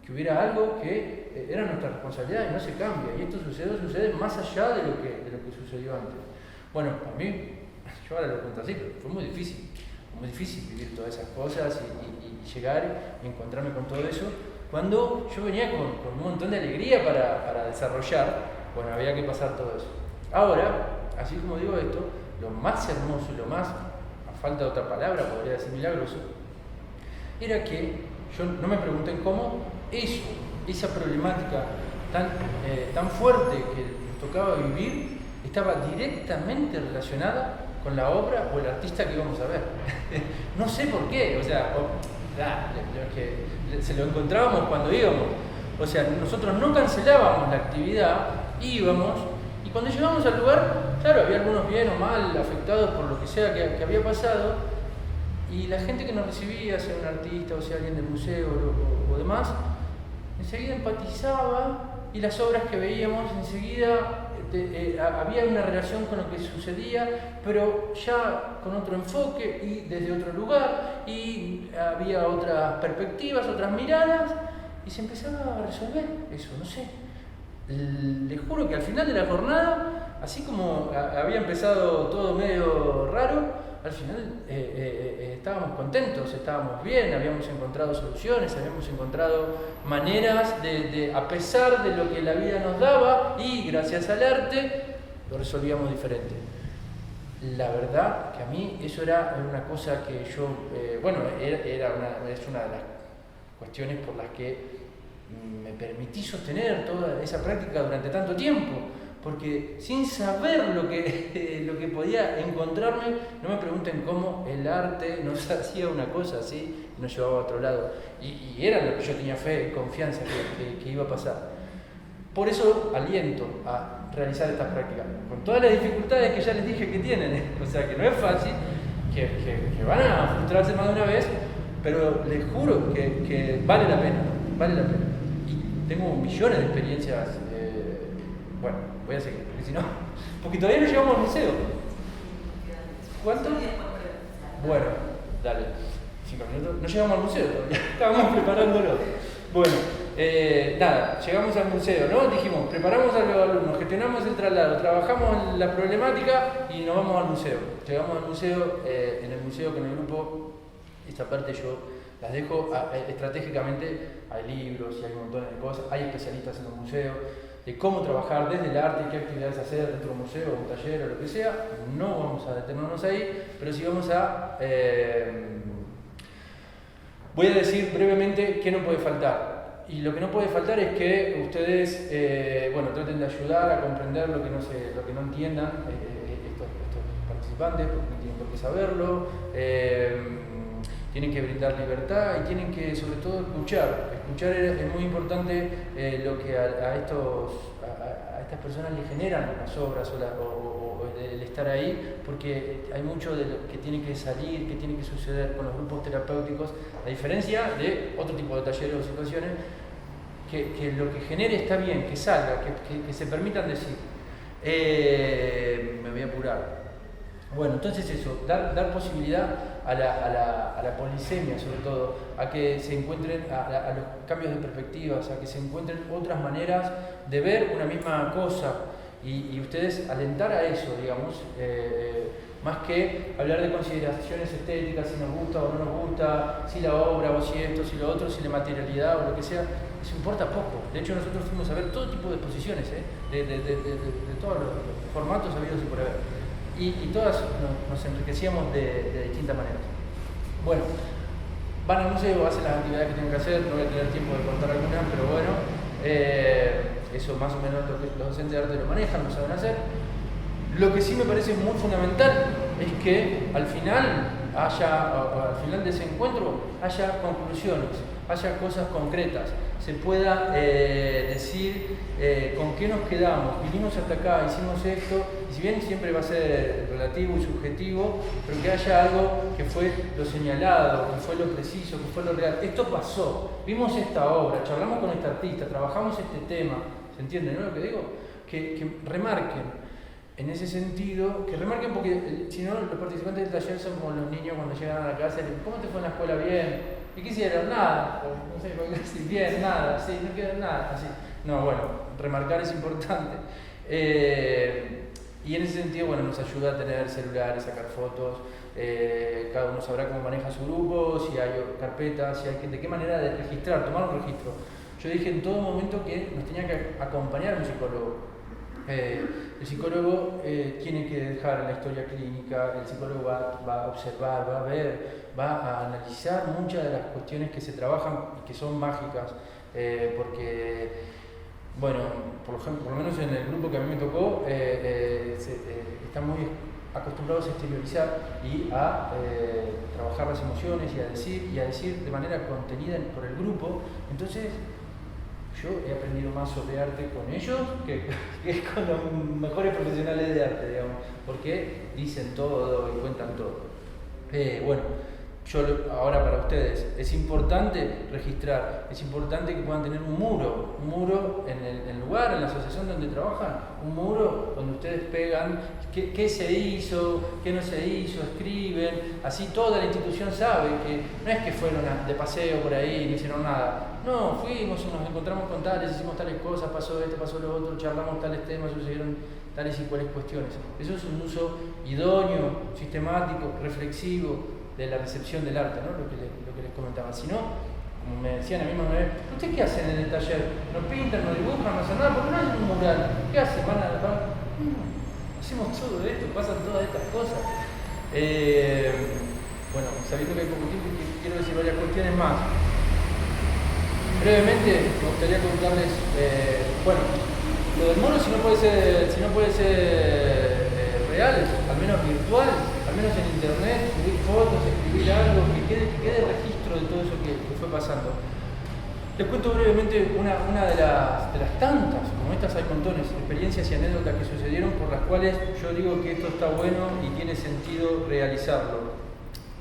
que hubiera algo que era nuestra responsabilidad y no se cambia. Y esto sucede más allá de lo que sucedió antes. Bueno, a mí, yo ahora lo cuento así, pero fue muy difícil vivir todas esas cosas y llegar y encontrarme con todo eso, cuando yo venía con un montón de alegría para desarrollar. Bueno, había que pasar todo eso. Ahora, así como digo esto, lo más hermoso y lo más, a falta de otra palabra, podría decir milagroso, era que yo no me pregunten cómo esa problemática tan fuerte que nos tocaba vivir, estaba directamente relacionada con la obra o el artista que íbamos a ver. No sé por qué, o sea, se lo encontrábamos cuando íbamos. O sea, nosotros no cancelábamos la actividad, íbamos, y cuando llegamos al lugar, claro, había algunos bien o mal afectados por lo que sea que había pasado, y la gente que nos recibía, sea un artista o sea alguien del museo o demás, enseguida empatizaba, y las obras que veíamos enseguida había una relación con lo que sucedía, pero ya con otro enfoque y desde otro lugar, y había otras perspectivas, otras miradas, y se empezaba a resolver eso, no sé. Les juro que al final de la jornada, así como había empezado todo medio raro, al final estábamos contentos, estábamos bien, habíamos encontrado soluciones, habíamos encontrado maneras a pesar de lo que la vida nos daba, y gracias al arte lo resolvíamos diferente. La verdad que a mí eso era una cosa que yo, es una de las cuestiones por las que me permití sostener toda esa práctica durante tanto tiempo, porque sin saber lo que podía encontrarme, no me pregunten cómo el arte nos hacía una cosa así y nos llevaba a otro lado, y era lo que yo tenía fe y confianza que iba a pasar. Por eso aliento a realizar estas prácticas, con todas las dificultades que ya les dije que tienen, o sea que no es fácil, que van a frustrarse más de una vez, pero les juro que vale la pena. Y tengo millones de experiencias, bueno, voy a seguir, porque si no, porque todavía no llegamos al museo. ¿Cuánto? Bueno, dale, 5 minutos, no llegamos al museo todavía, estábamos preparándolo. Bueno, nada, llegamos al museo, ¿no? Dijimos, preparamos a los alumnos, gestionamos el traslado, trabajamos la problemática y nos vamos al museo. Llegamos al museo, en el museo con el grupo, esta parte yo las dejo estratégicamente, hay libros y hay un montón de cosas, hay especialistas en los museos, de cómo trabajar desde el arte y qué actividades hacer dentro de un museo, un taller o lo que sea. No vamos a detenernos ahí, pero sí vamos a... voy a decir brevemente qué no puede faltar. Y lo que no puede faltar es que ustedes traten de ayudar a comprender lo que no entiendan estos participantes, porque no tienen por qué saberlo. Tienen que brindar libertad y tienen que, sobre todo, escuchar. Escuchar es muy importante, lo que a estas personas les generan las obras o el estar ahí, porque hay mucho de lo que tiene que salir, que tiene que suceder con los grupos terapéuticos, a diferencia de otro tipo de talleres o situaciones, que lo que genere está bien, que salga, que se permitan decir. Me voy a apurar. Bueno, entonces eso, dar posibilidad a la polisemia, sobre todo, a que se encuentren, a los cambios de perspectivas, a que se encuentren otras maneras de ver una misma cosa, y ustedes alentar a eso, digamos, más que hablar de consideraciones estéticas, si nos gusta o no nos gusta, si la obra o si esto, si lo otro, si la materialidad o lo que sea, eso importa poco. De hecho, nosotros fuimos a ver todo tipo de exposiciones, de todos los formatos habidos y por haber. Y todas nos enriquecíamos de distintas maneras. Bueno, van al museo, hacen las actividades que tienen que hacer, no voy a tener tiempo de contar algunas, pero bueno, eso más o menos los docentes de arte lo manejan, lo saben hacer. Lo que sí me parece muy fundamental es que al final de ese encuentro haya conclusiones, haya cosas concretas, se pueda decir con qué nos quedamos, vinimos hasta acá, hicimos esto, y si bien siempre va a ser relativo y subjetivo, pero que haya algo que fue lo señalado, que fue lo preciso, que fue lo real. Esto pasó, vimos esta obra, charlamos con este artista, trabajamos este tema, ¿se entiende, no lo que digo? Que remarquen. En ese sentido, que remarquen porque si no, los participantes del taller son como los niños cuando llegan a la casa y dicen, ¿cómo te fue en la escuela? Bien. ¿Y qué hicieron? Nada. No sé, bien, nada, sí, no quedó nada. Así. No, bueno, remarcar es importante. Y en ese sentido, bueno, nos ayuda a tener celulares, sacar fotos, cada uno sabrá cómo maneja su grupo, si hay carpetas, de qué manera de registrar, tomar un registro. Yo dije en todo momento que nos tenía que acompañar un psicólogo. El psicólogo tiene que dejar la historia clínica, el psicólogo va a observar, va a ver, va a analizar muchas de las cuestiones que se trabajan y que son mágicas, porque, bueno, por lo menos en el grupo que a mí me tocó, están muy acostumbrados a exteriorizar y a trabajar las emociones y a decir de manera contenida por el grupo. Entonces, yo he aprendido más sobre arte con ellos que con los mejores profesionales de arte, digamos, porque dicen todo y cuentan todo. Bueno, ahora para ustedes, es importante registrar, es importante que puedan tener un muro en el lugar, en la asociación donde trabajan, un muro donde ustedes pegan qué se hizo, qué no se hizo, escriben, así toda la institución sabe que no es que fueron de paseo por ahí y no hicieron nada. No, fuimos, nos encontramos con tales, hicimos tales cosas, pasó esto, pasó lo otro, charlamos tales temas, sucedieron tales y cuales cuestiones. Eso es un uso idóneo, sistemático, reflexivo de la recepción del arte, ¿no? Lo que les comentaba. Si no, como me decían a mí una vez, ¿ustedes qué hacen en el taller? ¿No pintan, no dibujan, no hacen nada? ¿Por qué no hacen un mural? ¿Qué hacen? Hacemos todo esto, pasan todas estas cosas. Bueno, sabiendo que hay poco tiempo, quiero decir varias cuestiones más. Brevemente, me gustaría contarles, bueno, lo del mono si no puede ser real, al menos virtual, al menos en internet, subir fotos, escribir algo, que quede registro de todo eso que fue pasando. Les cuento brevemente una de las tantas, como estas hay montones, experiencias y anécdotas que sucedieron por las cuales yo digo que esto está bueno y tiene sentido realizarlo.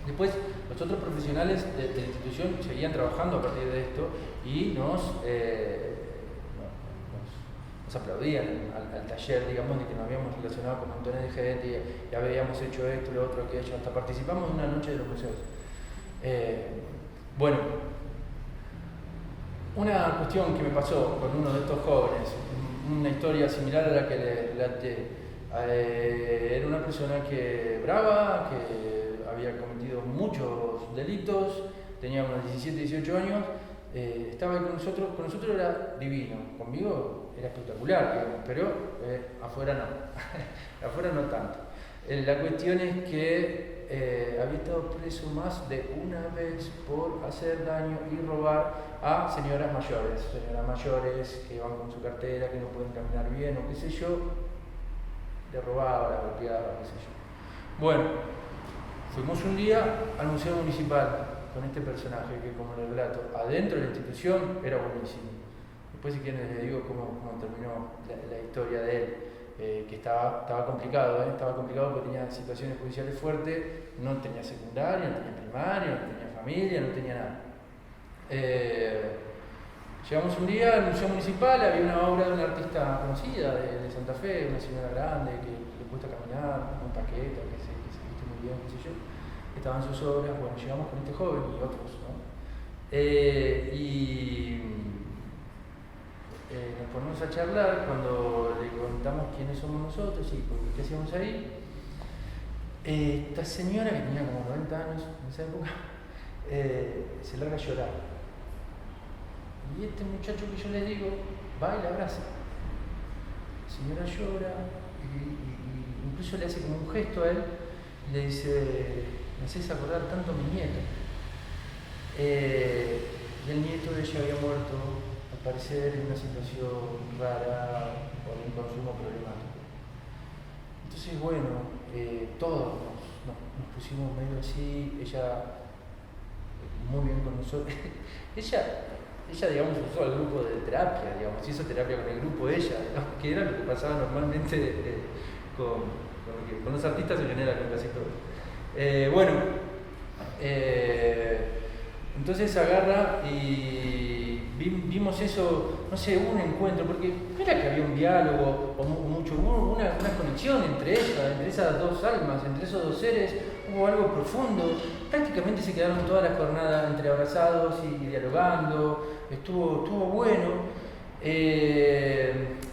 Después, los otros profesionales de la institución seguían trabajando a partir de esto y nos aplaudían al taller, digamos, de que nos habíamos relacionado con montones de gente y ya habíamos hecho esto, lo otro, aquello, hasta participamos en una noche de los museos. Bueno, una cuestión que me pasó con uno de estos jóvenes, una historia similar a la que le relaté, era una persona brava, que había cometido muchos delitos, tenía unos 17, 18 años, estaba ahí con nosotros era divino, conmigo era espectacular, digamos, pero afuera no, afuera no tanto. La cuestión es que había estado preso más de una vez por hacer daño y robar a señoras mayores que van con su cartera, que no pueden caminar bien o qué sé yo, le robaba, la golpeaba, qué sé yo. Bueno, fuimos un día al Museo Municipal con este personaje que, como le relato, adentro de la institución era buenísimo. Después, si quieren, les digo cómo terminó la historia de él, que estaba complicado, estaba complicado porque tenía situaciones judiciales fuertes, no tenía secundaria, no tenía primaria, no tenía familia, no tenía nada. Llegamos un día al Museo Municipal, había una obra de una artista conocida de Santa Fe, una señora grande que le cuesta caminar, con un paquete, que se viste muy bien, qué sé yo. Estaban sus obras, bueno, llegamos con este joven y otros, ¿no? Nos ponemos a charlar cuando le contamos quiénes somos nosotros y qué hacíamos ahí. Esta señora, que tenía como 90 años en esa época, se larga a llorar. Y este muchacho que yo le digo, va y la abraza. La señora llora y incluso le hace como un gesto a él y le dice: me haces acordar tanto a mi nieto. Y el nieto de ella había muerto, al parecer en una situación rara, con un consumo problemático. Entonces, bueno, todos nos pusimos medio así, ella muy bien con nosotros. ella, digamos, usó al grupo de terapia, digamos, hizo terapia con el grupo ella, digamos, que era lo que pasaba normalmente con los artistas en general, con casi todos. Entonces agarra y vimos eso, no sé, hubo un encuentro, porque no era que había un diálogo o mucho, hubo una conexión entre esas dos almas, entre esos dos seres, hubo algo profundo. Prácticamente se quedaron toda la jornada entre abrazados y dialogando, estuvo bueno.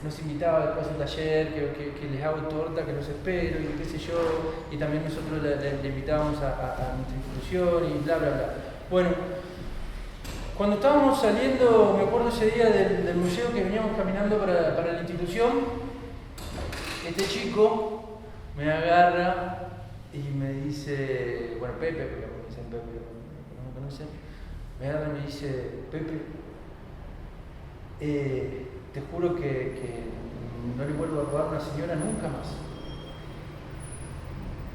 Nos invitaba después a un taller que les hago torta, que los espero y qué sé yo, y también nosotros le invitábamos a nuestra institución y bla bla bla. Bueno, cuando estábamos saliendo, me acuerdo ese día del museo que veníamos caminando para la institución, este chico me agarra y me dice, bueno, Pepe, porque me dicen Pepe, no me conocen, me agarra y me dice, Pepe, te juro que no le vuelvo a robar a una señora nunca más.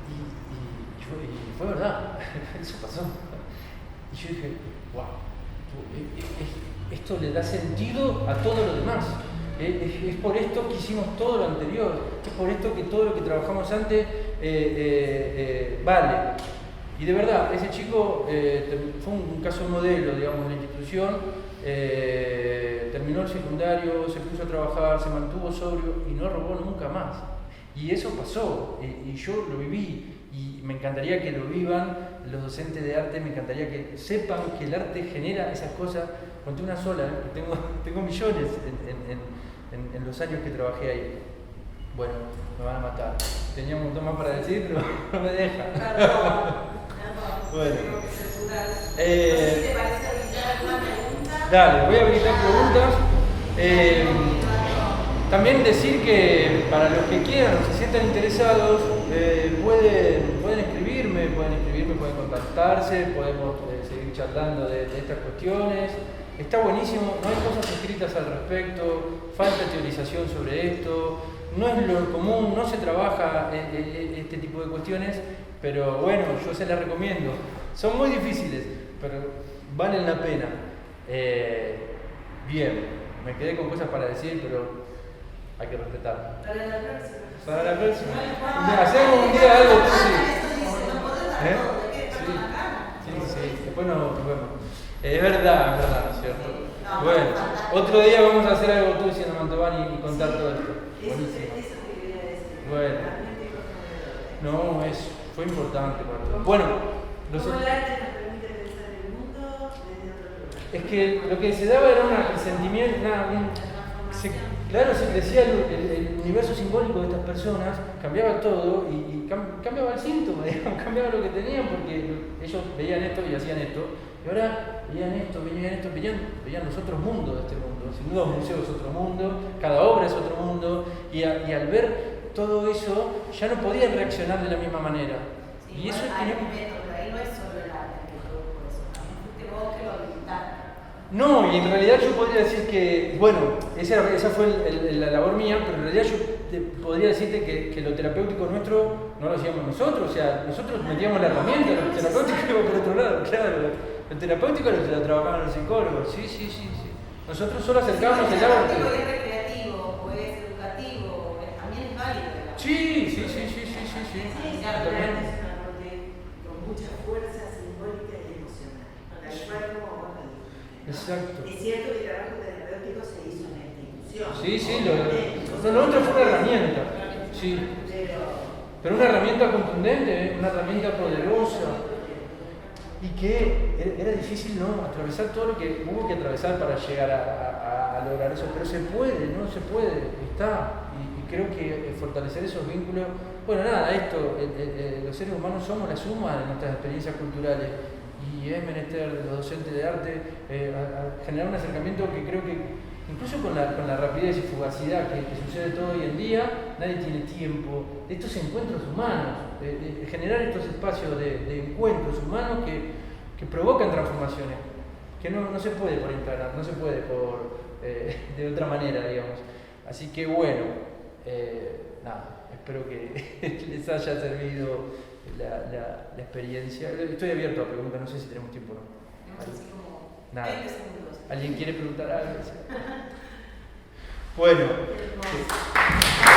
Y fue verdad, eso pasó. Y yo dije, wow, esto le da sentido a todo lo demás. Es por esto que hicimos todo lo anterior, es por esto que todo lo que trabajamos antes vale. Y de verdad, ese chico fue un caso modelo, digamos, de la institución. Terminó el secundario, se puso a trabajar, se mantuvo sobrio y no robó nunca más. Y eso pasó, y yo lo viví, y me encantaría que lo vivan los docentes de arte, me encantaría que sepan que el arte genera esas cosas. Conté una sola, tengo millones en los años que trabajé ahí. Bueno, me van a matar. Tenía un montón más para decir, pero no me deja. Bueno. No sé si te parece habilitar alguna pregunta. Dale, voy a habilitar preguntas. También decir que para los que quieran o se sientan interesados, pueden escribirme, pueden contactarse, podemos seguir charlando de estas cuestiones. Está buenísimo, no hay cosas escritas al respecto, falta teorización sobre esto, no es lo común, no se trabaja este tipo de cuestiones, pero bueno, yo se las recomiendo. Son muy difíciles, pero valen la pena. Bien, me quedé con cosas para decir, pero hay que respetar. Para la próxima. Para la próxima. Hacemos un día algo. Sí. Después nos vemos. Es verdad, ¿no es cierto? Bueno, otro día vamos a hacer algo tú diciendo Mantovani y contar todo esto. Buenísimo. Eso que quería decir. Bueno. No, fue importante para todos. Bueno, ¿cómo el arte nos permite pensar el mundo desde otro lugar? Es que lo que se daba era un presentimiento, claro, se crecía el universo simbólico de estas personas, cambiaba todo y cambiaba el síntoma, digamos, cambiaba lo que tenían porque ellos veían esto y hacían esto, y ahora veían los otros mundos de este mundo. Sin duda un museo es otro mundo, cada obra es otro mundo, y al ver todo eso ya no podían reaccionar de la misma manera. Sí, y eso hay un método, pero ahí no es solo el arte que produjo eso, también fuiste vos que lo habilitaste. No, y en realidad yo podría decir que, bueno, esa fue la labor mía, pero en realidad yo podría decirte que lo terapéutico nuestro no lo hacíamos nosotros, o sea, nosotros metíamos la herramienta, lo terapéutico iba por otro lado, claro, lo terapéutico lo trabajaban los psicólogos, sí. Nosotros solo acercábamos el arte. Es recreativo, o es educativo, también es válido. Sí. Claro, el arte es un aporte con mucha fuerza simbólica y emocional, tal cual como vos lo dijiste. Exacto. Es cierto que el trabajo terapéutico se hizo en la institución. Sí, lo otro fue una herramienta. Sí. Pero una herramienta contundente, una herramienta poderosa. Y que era difícil, ¿no? Atravesar todo lo que hubo que atravesar para llegar a lograr eso. Pero se puede, está. Y creo que fortalecer esos vínculos. Bueno, nada, los seres humanos somos la suma de nuestras experiencias culturales. Y es menester de los docentes de arte a generar un acercamiento que creo que, incluso con la rapidez y fugacidad que sucede todo hoy en día, nadie tiene tiempo de estos encuentros humanos, de generar estos espacios de encuentros humanos que que provocan transformaciones, que no se puede por Instagram, no se puede de otra manera, digamos. Así que bueno, nada, espero que les haya servido la experiencia. Estoy abierto a preguntas, no sé si tenemos tiempo o no. Así como Nada. 20 segundos. ¿Alguien quiere preguntar algo? Bueno. Hermoso.